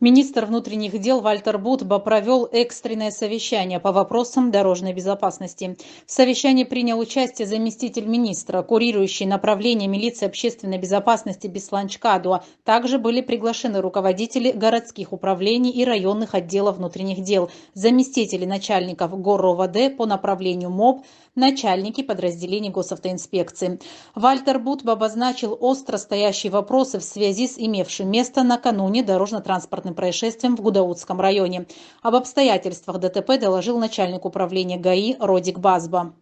Министр внутренних дел Вальтер Будба провел экстренное совещание по вопросам дорожной безопасности. В совещании принял участие заместитель министра, курирующий направление милиции общественной безопасности Беслан Чкадуа. Также были приглашены руководители городских управлений и районных отделов внутренних дел, заместители начальников ГОР-ОВД по направлению МОБ, начальники подразделений госавтоинспекции. Вальтер Будба обозначил остро стоящие вопросы в связи с имевшим место накануне дорожно-транспортным происшествием в Гудаутском районе. Об обстоятельствах ДТП доложил начальник управления ГАИ Родик Базба.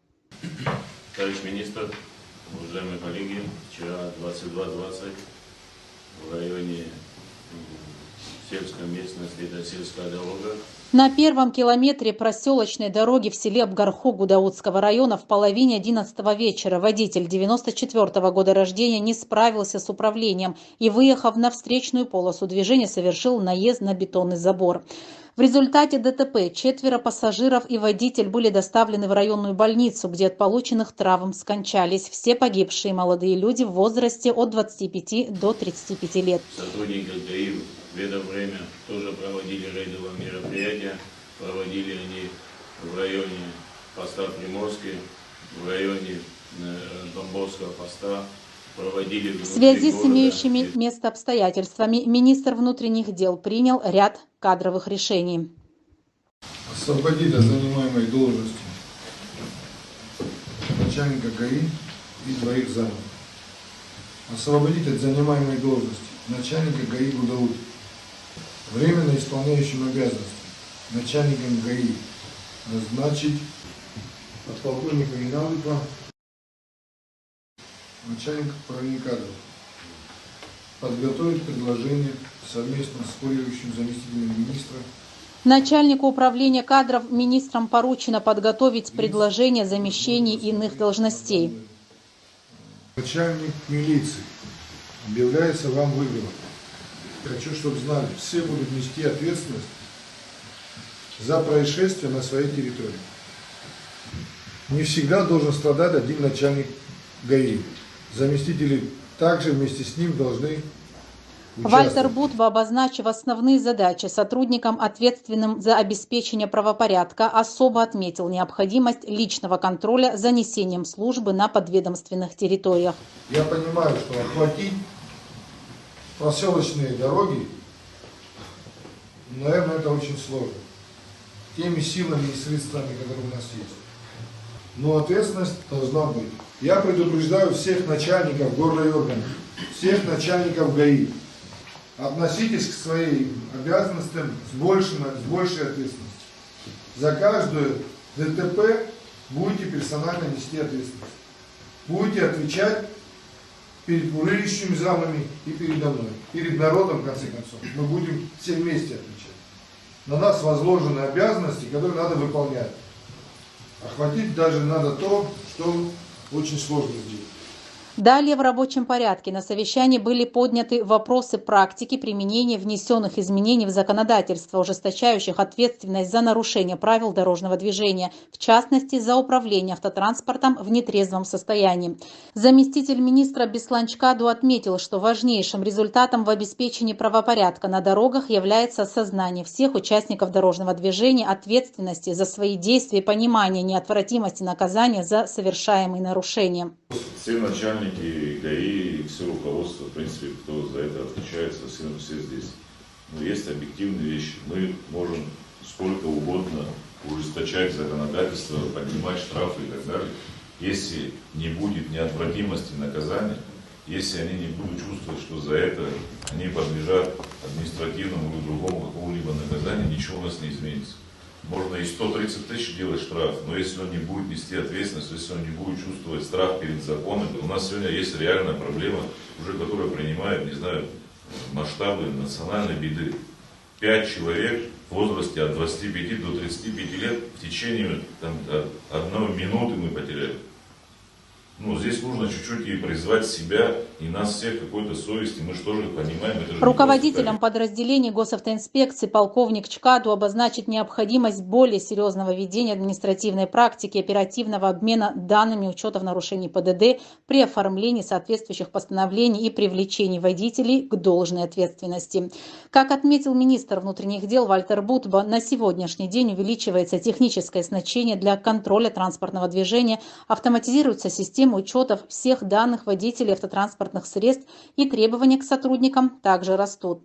Товарищ министр, уважаемые коллеги, вчера 22:20 в районе сельской местности, это сельская дорога. На первом километре проселочной дороги в селе Абгарху Гудаутского района в половине 11 вечера водитель 94-го года рождения не справился с управлением и, выехав на встречную полосу движения, совершил наезд на бетонный забор. В результате ДТП 4 пассажиров и водитель были доставлены в районную больницу, где от полученных травм скончались. Все погибшие молодые люди в возрасте от 25 до 35 лет. Сотрудники ГАИ в это время тоже проводили рейдовые мероприятия. Проводили они в районе поста Приморский, в районе Домбовского поста. В связи с имеющими место обстоятельствами министр внутренних дел принял ряд кадровых решений. Освободить от занимаемой должности начальника ГАИ и двоих замов. Освободить от занимаемой должности начальника ГАИ Гудаут, временно исполняющим обязанности начальником ГАИ назначить подполковника Иналыкова, начальник управления кадров, подготовить предложение совместно с курирующим заместителем министра. Начальнику управления кадров министром поручено подготовить предложение о замещении иных должностей. Начальник милиции объявляется вам выговор. Хочу, чтобы знали, все будут нести ответственность за происшествие на своей территории. Не всегда должен страдать один начальник ГАИ. Заместители также вместе с ним должны участвовать. Вальтер Будба, обозначив основные задачи сотрудникам, ответственным за обеспечение правопорядка, особо отметил необходимость личного контроля за несением службы на подведомственных территориях. Я понимаю, что охватить проселочные дороги, наверное, это очень сложно. Теми силами и средствами, которые у нас есть. Но ответственность должна быть. Я предупреждаю всех начальников горлорайонов, всех начальников ГАИ. Относитесь к своим обязанностям с большей ответственностью. За каждую ДТП будете персонально нести ответственность. Будете отвечать перед курирующими замами и передо мной. Перед народом, в конце концов. Мы будем все вместе отвечать. На нас возложены обязанности, которые надо выполнять. Охватить даже надо то, что очень сложно сделать. Далее в рабочем порядке на совещании были подняты вопросы практики применения внесенных изменений в законодательство, ужесточающих ответственность за нарушение правил дорожного движения, в частности, за управление автотранспортом в нетрезвом состоянии. Заместитель министра Беслан Чкадуа отметил, что важнейшим результатом в обеспечении правопорядка на дорогах является осознание всех участников дорожного движения ответственности за свои действия и понимание неотвратимости наказания за совершаемые нарушения. Все начальники ГАИ и все руководство, в принципе, кто за это отвечает, все здесь. Но есть объективные вещи. Мы можем сколько угодно ужесточать законодательство, поднимать штрафы и так далее. Если не будет неотвратимости наказания, если они не будут чувствовать, что за это они подлежат административному или другому какому-либо наказанию, ничего у нас не изменится. Можно и 130 тысяч делать штраф, но если он не будет нести ответственность, если он не будет чувствовать страх перед законом, то у нас сегодня есть реальная проблема, уже которая принимает, не знаю, масштабы национальной беды. 5 человек в возрасте от 25 до 35 лет в течение одной минуты мы потеряли. Ну, здесь нужно чуть-чуть и призвать себя и нас всех какой-то совести, мы же тоже понимаем. Это же Руководителям подразделений госавтоинспекции полковник Чкаду обозначит необходимость более серьезного ведения административной практики оперативного обмена данными учетов нарушений ПДД при оформлении соответствующих постановлений и привлечении водителей к должной ответственности. Как отметил министр внутренних дел Вальтер Бутба, на сегодняшний день увеличивается техническое оснащение для контроля транспортного движения, автоматизируется система учетов всех данных водителей автотранспортных средств и требования к сотрудникам также растут.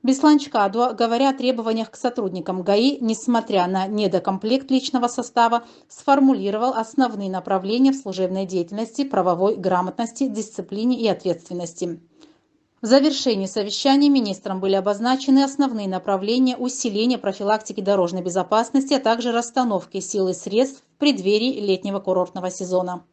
Беслан Чкаду, говоря о требованиях к сотрудникам ГАИ, несмотря на недокомплект личного состава, сформулировал основные направления в служебной деятельности, правовой грамотности, дисциплине и ответственности. В завершении совещания министром были обозначены основные направления усиления профилактики дорожной безопасности, а также расстановки сил и средств в преддверии летнего курортного сезона.